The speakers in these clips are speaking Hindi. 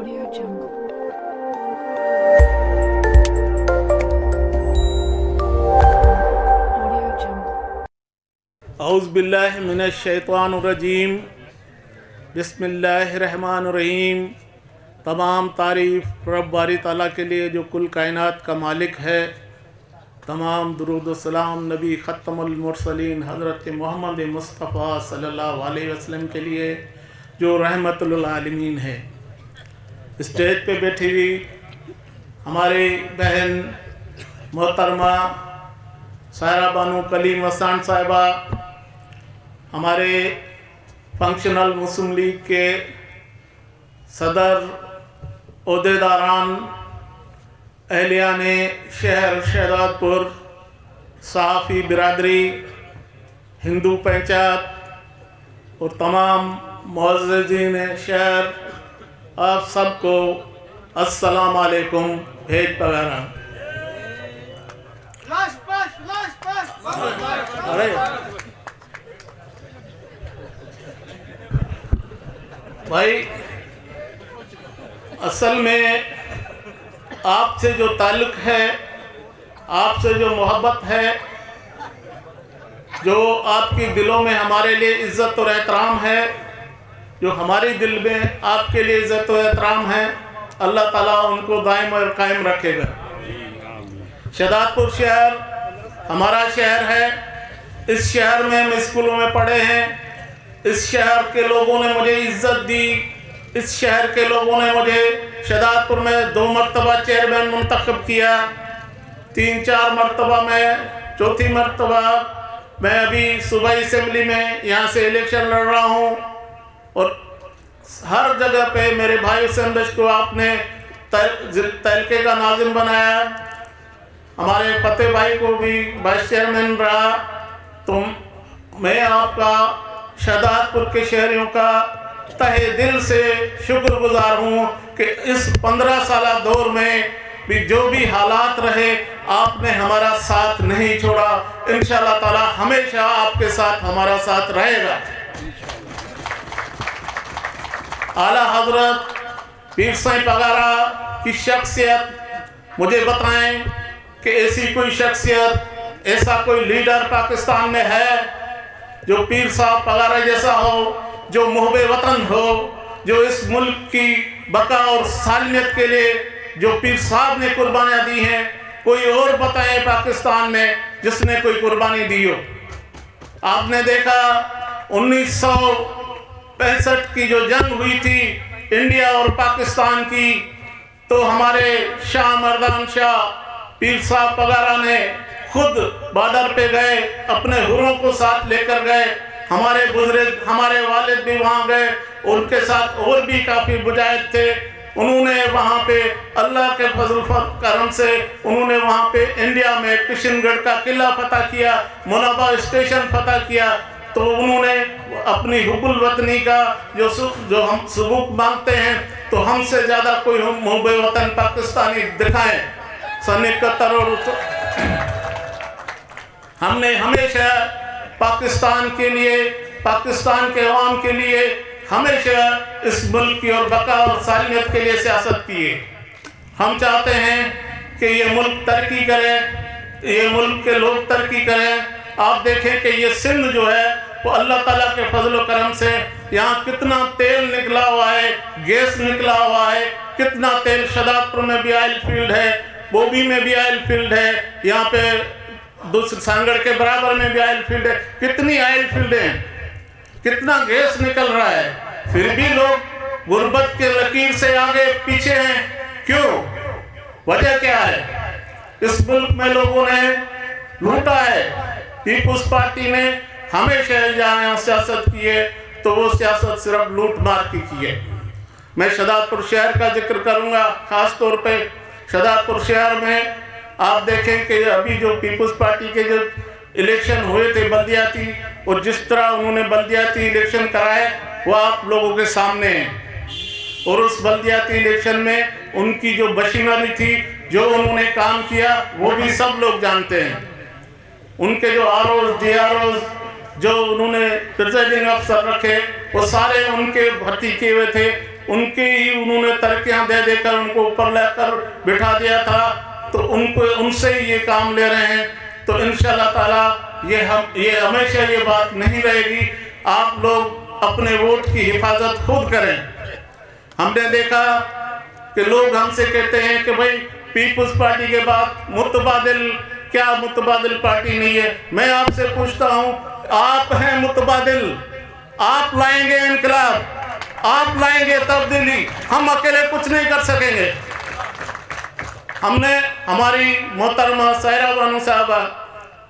Audio Jungle. Audio Jungle. औज़ुबिल्लाहि मिनश्शैतानिर्रजीम बिस्मिल्लाहिर्रहमानिर्रहीम। तमाम तारीफ़ रब बारी ताला के लिए जो कुल कायनात का मालिक है। तमाम दुरूद व सलाम नबी ख़त्मुल मुरसलीन हज़रत मोहम्मद मुस्तफ़ा सल्लल्लाहु अलैहि वसल्लम के लिए जो रहमतुल आलमीन है। स्टेज पे बैठी हुई हमारी बहन मोहतरमा सायरा बानो कलीम वसान साहिबा, हमारे फंक्शनल मुस्लिम लीग के सदर, ओहदेदारान, अहलियान शहर शहजादपुर, सहाफ़ी बिरादरी, हिंदू पंचायत और तमाम मुअज़्ज़िज़ीन शहर, आप सबको अस्सलाम वालेकुम भेज पगारा। अरे भाई, असल में आपसे जो ताल्लुक़ है, आपसे जो मोहब्बत है, जो आपकी दिलों में हमारे लिए इज़्ज़त और एहतराम है, जो हमारी दिल में आपके लिए इज़्ज़त और एहतराम है, अल्लाह ताला उनको दायम और कायम रखेगा। शहजादपुर शहर हमारा शहर है। इस शहर में हम स्कूलों में पढ़े हैं। इस शहर के लोगों ने मुझे इज़्ज़त दी। इस शहर के लोगों ने मुझे शहजादपुर में 2 मरतबा चेयरमैन मुंतखब किया, 3-4 मरतबा में, चौथी मरतबा मैं अभी सूबाई असम्बली में यहाँ से इलेक्शन लड़ रहा हूँ। और हर जगह पे मेरे भाई हुसैन बश को आपने तहलके का नाज़िम बनाया। हमारे फतेह भाई को भी वाइस चेयरमैन रहा। तो मैं आपका शहजादपुर के शहरियों का तहे दिल से शुक्रगुजार हूँ कि इस 15 साला दौर में भी जो भी हालात रहे, आपने हमारा साथ नहीं छोड़ा। इंशाअल्लाह ताला हमेशा आपके साथ हमारा साथ रहेगा। आला हजरत पीर साईं पगारा की शख्सियत मुझे बताएं कि ऐसी कोई शख्सियत, ऐसा कोई लीडर पाकिस्तान में है जो पीर साहब पगारा जैसा हो, जो मुहब्बे वतन हो, जो इस मुल्क की बका और सालमियत के लिए जो पीर साहब ने कुर्बानियाँ दी हैं। कोई और बताएं पाकिस्तान में जिसने कोई कुर्बानी दी हो। आपने देखा 1965 की जो जंग हुई थी इंडिया और पाकिस्तान की, तो हमारे शाह मर्दान शाह पीर साहब पगारा ने खुद बॉर्डर पे गए, अपने हुरों को साथ लेकर गए। हमारे बुजुर्ग, हमारे वालिद भी वहाँ गए, उनके साथ और भी काफ़ी मुजाहिद थे। उन्होंने वहाँ पे अल्लाह के फजल करम से उन्होंने वहाँ पे इंडिया में किशनगढ़ का किला फतह किया, मुनाबा स्टेशन फतह किया। तो उन्होंने अपनी हुब्बुल वतनी का जो हम सबूत मांगते हैं, तो हमसे ज़्यादा कोई मुहब्बे वतन पाकिस्तानी दिखाएं। सन 71 और हमने हमेशा पाकिस्तान के लिए, पाकिस्तान के अवाम के लिए हमेशा इस मुल्क की और बका और सालमियत के लिए सियासत की है। हम चाहते हैं कि ये मुल्क तरक्की करे, ये मुल्क के लोग तरक्की करें। आप देखें कि ये सिंध जो है वो अल्लाह ताला के फजल व करम से यहाँ कितना तेल निकला हुआ है, गैस निकला हुआ है, कितना तेल। शहजादपुर में भी ऑयल फील्ड है, बोबी में भी ऑयल फील्ड है, यहाँ पे दूसरे सांगड़ के बराबर में भी ऑयल फील्ड है। कितनी ऑयल फील्ड है, कितना गैस निकल रहा है, फिर भी लोग गुर्बत के लकीर से आगे पीछे हैं। क्यों? वजह क्या है? इस मुल्क में लोगों ने लूटा है। पीपुल्स पार्टी ने हमेशा जहाँ सियासत की है तो वो सियासत सिर्फ लूट मार की है। मैं शहजादपुर शहर का जिक्र करूँगा ख़ास तौर पे। शहजादपुर शहर में आप देखें कि अभी जो पीपुल्स पार्टी के जो इलेक्शन हुए थे बल्दियाती, और जिस तरह उन्होंने बल्दियाती इलेक्शन कराए वो आप लोगों के सामने है। और उस बल्दियाती इलेक्शन में उनकी जो मशीनरी थी, जो उन्होंने काम किया, वो भी सब लोग जानते हैं। उनके जो आरओज, डीआरओज, जो उन्होंने प्रिजाइडिंग अफसर रखे, वो सारे उनके भर्ती किए हुए थे। उनके ही उन्होंने तरक्कियां दे देकर उनको ऊपर लेकर बिठा दिया था, तो उनको उनसे ही ये काम ले रहे हैं। तो इंशाअल्लाह ताला ये हमेशा ये बात नहीं रहेगी। आप लोग अपने वोट की हिफाजत खुद करें। हमने देखा कि लोग हमसे कहते हैं कि भाई पीपुल्स पार्टी के बाद मुतबादिल, क्या मुतबादिल पार्टी नहीं है? मैं आपसे पूछता हूं, आप हैं मुतबादिल, आप लाएंगे इनकलाब, आप लाएंगे तब्दीली, हम अकेले कुछ नहीं कर सकेंगे। हमने हमारी मोहतरमा सायरा बानो साहबा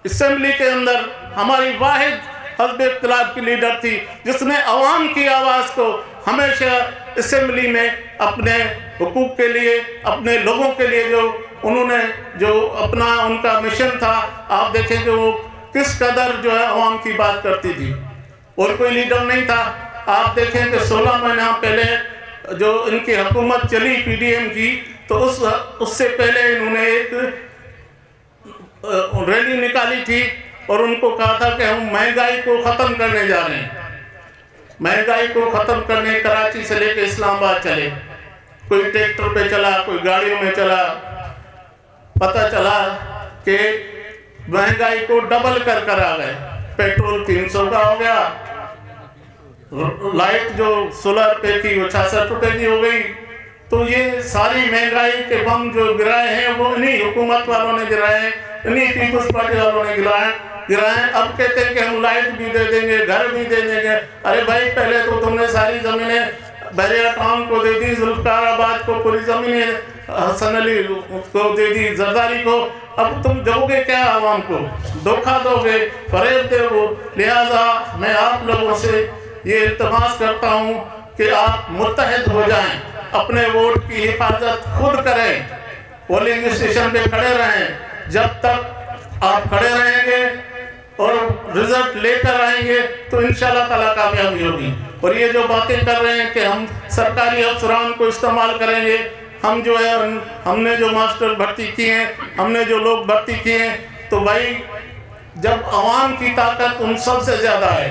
असेंबली के अंदर हमारी वाहिद हज़्ब इख्तिलाफ की लीडर थी, जिसने अवाम की आवाज़ को हमेशा असेंबली में अपने हुकूक के लिए, अपने लोगों के लिए उन्होंने जो अपना उनका मिशन था, आप देखें कि वो किस कदर जो है अवाम की बात करती थी। और कोई लीडर नहीं था। आप देखें कि 16 महीना पहले जो इनकी हुकूमत चली पीडीएम की, तो उससे पहले इन्होंने एक रैली निकाली थी और उनको कहा था कि हम महंगाई को ख़त्म करने जा रहे हैं। महंगाई को ख़त्म करने कराची से लेकर इस्लामाबाद चले, कोई ट्रैक्टर पे चला, कोई गाड़ियों में चला। पता चला कि महंगाई को डबल कर आ गए। पेट्रोल 300 का हो गया, लाइट जो 16 रुपये की वो 66 रुपये की हो गई। तो ये सारी महंगाई के बम जो गिराए हैं वो इन्हीं हुकूमत वालों ने गिराए हैं, इन्हीं पीपल्स पार्टी वालों ने गिराए। अब कहते हैं कि हम लाइट भी दे देंगे, घर भी दे देंगे। अरे भाई, पहले तो तुमने सारी ज़मीनें बहरिया टाउन को दे दी, जुल्फकाराबाद को पूरी ज़मीनें हसन अली को दे दी, जरदारी को। अब तुम दोगे क्या? आवाम को धोखा दोगे, फरेब दोगे। लिहाजा मैं आप लोगों से ये इल्तिमास करता हूँ कि आप मुत्तहिद हो जाएं, अपने वोट की हिफाजत खुद करें, पोलिंग स्टेशन पे खड़े रहें। जब तक आप खड़े रहेंगे और रिजल्ट लेकर आएंगे तो इंशाअल्लाह ताला कामयाबी होगी। और ये जो बातें कर रहे हैं कि हम सरकारी अफसरान को इस्तेमाल करेंगे, हम जो है हमने जो मास्टर भर्ती किए हैं, हमने जो लोग भर्ती किए हैं, तो भाई जब आवाम की ताकत उन सबसे ज़्यादा है,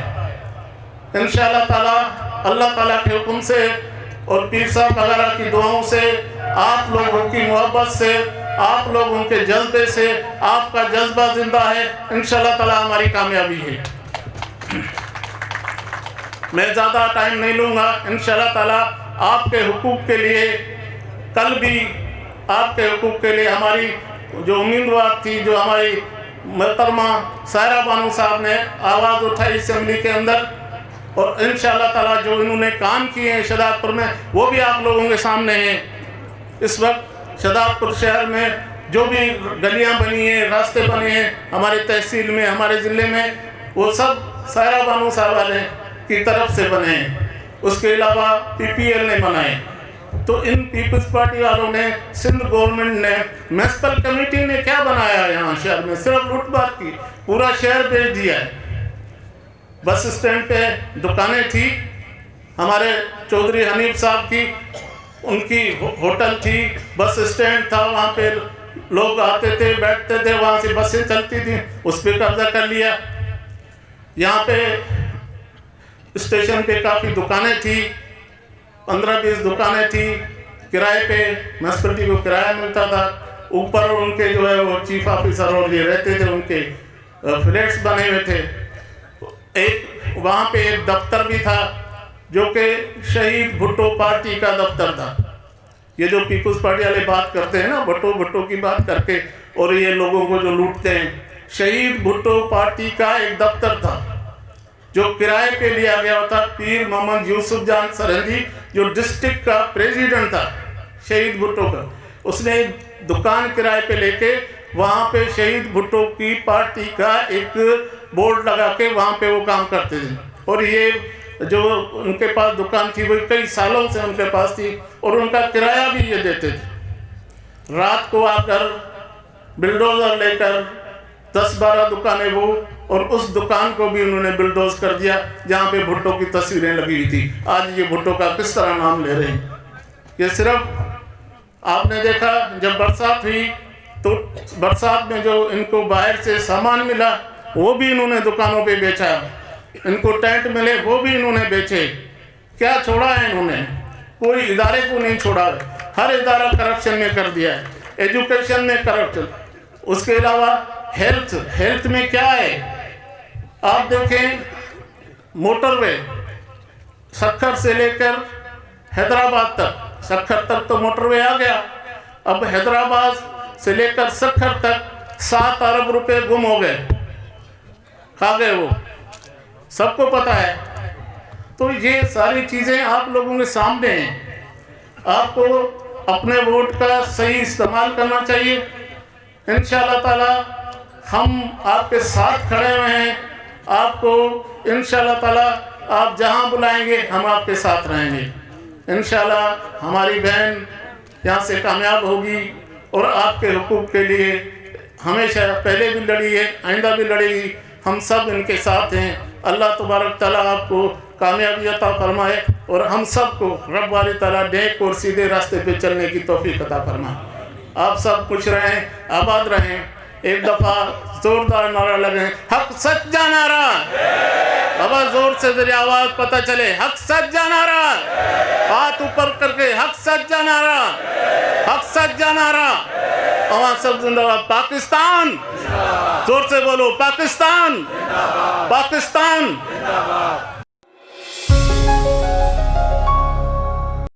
इंशाअल्लाह ताला अल्लाह ताला के हुक्म से और पीर साहब वगैरह की दुआओं से, आप लोगों की मोहब्बत से, आप लोगों के जज्बे से, आपका जज्बा जिंदा है, इंशाअल्लाह ताला हमारी कामयाबी है। मैं ज़्यादा टाइम नहीं लूँगा। इंशाअल्लाह ताला आपके हुकूक के लिए, कल भी आपके हुकूक के लिए हमारी जो उम्मीदवार थी, जो हमारी मोहतरमा सायरा बानो साहब ने आवाज़ उठाई असेंबली के अंदर, और इंशाअल्लाह ताला जो इन्होंने काम किए हैं शहदादपुर में, वो भी आप लोगों के सामने हैं। इस वक्त शहदादपुर शहर में जो भी गलियां बनी हैं, रास्ते बने हैं हमारे तहसील में, हमारे ज़िले में, वो सब सायरा बानो साहब वाले की तरफ से बने हैं। उसके अलावा पीपीएल ने बनाए। तो इन पीपल्स पार्टी वालों ने, सिंध गवर्नमेंट ने, म्यूनसिपल कमेटी ने क्या बनाया यहाँ शहर में? सिर्फ लूटपाट की, पूरा शहर बेच दिया है। बस स्टैंड पे दुकानें थी हमारे चौधरी हनीफ साहब की, उनकी होटल थी, बस स्टैंड था, वहाँ पे लोग आते थे, बैठते थे, वहाँ से बसें चलती थी, उस पर कब्जा कर लिया। यहाँ पे स्टेशन पे काफ़ी दुकानें थी, 15-20 दुकानें थी, किराए पे म्यूनसिपलिटी को किराया मिलता था। ऊपर उनके जो है वो चीफ ऑफिसर और ये रहते थे, उनके फ्लैट्स बने हुए थे। एक वहाँ पे एक दफ्तर भी था जो कि शहीद भुट्टो पार्टी का दफ्तर था। ये जो पीपल्स पार्टी वाले बात करते हैं ना, भुट्टो की बात करके, और ये लोगों को जो लूटते हैं, शहीद भुट्टो पार्टी का एक दफ्तर था जो किराए पे लिया गया था। पीर मोहम्मद यूसुफ जान सरहदी जो डिस्ट्रिक्ट का प्रेसिडेंट था शहीद भुट्टो का, उसने दुकान किराए पे लेके वहाँ पे शहीद भुट्टो की पार्टी का एक बोर्ड लगा के वहाँ पे वो काम करते थे। और ये जो उनके पास दुकान थी वो कई सालों से उनके पास थी, और उनका किराया भी ये देते थे। रात को आकर बिल्डोज़र लेकर 10-12 दुकानें वो, और उस दुकान को भी उन्होंने बिल्डोज कर दिया जहाँ पे भुट्टो की तस्वीरें लगी हुई थी। आज ये भुट्टो का किस तरह नाम ले रहे हैं? ये सिर्फ आपने देखा जब बरसात हुई तो बरसात में जो इनको बाहर से सामान मिला वो भी इन्होंने दुकानों पे बेचा, इनको टेंट मिले वो भी इन्होंने बेचे। क्या छोड़ा है इन्होंने? कोई इदारे को नहीं छोड़ा है, हर इदारा करप्शन में कर दिया है। एजुकेशन में करप्शन, उसके अलावा हेल्थ में क्या है, आप देखें मोटरवे सक्खर से लेकर हैदराबाद तक, सक्खर तक तो मोटरवे आ गया, अब हैदराबाद से लेकर सक्खर तक 7 अरब रुपए गुम हो गए, खा गए वो, सबको पता है। तो ये सारी चीज़ें आप लोगों के सामने हैं, आपको अपने वोट का सही इस्तेमाल करना चाहिए। इंशाअल्लाह ताला हम आपके साथ खड़े हुए हैं, आपको इंशाअल्लाह ताला आप जहां बुलाएंगे हम आपके साथ रहेंगे। इंशाअल्लाह हमारी बहन यहाँ से कामयाब होगी और आपके हुकूक के लिए हमेशा पहले भी लड़ी है, आइंदा भी लड़ेगी, हम सब इनके साथ हैं। अल्लाह तबारक ताला आपको कामयाबी अता फरमाए और हम सब को रब वाली ताला नेक और सीधे रास्ते पे चलने की तौफीक अता फरमाए। आप सब खुश रहें, आबाद रहें। एक दफ़ा जोरदार नारा लगे, हक सच्चा नारा, बाबा जोर से जरिए आवाज़ पता चले, हक सच्चा नारा, हाथ ऊपर करके हक सच्चा नारा, हक सच्चा नारा। आवाज़ सब जिंदाबाद। पाकिस्तान, जोर से बोलो, पाकिस्तान, पाकिस्तान।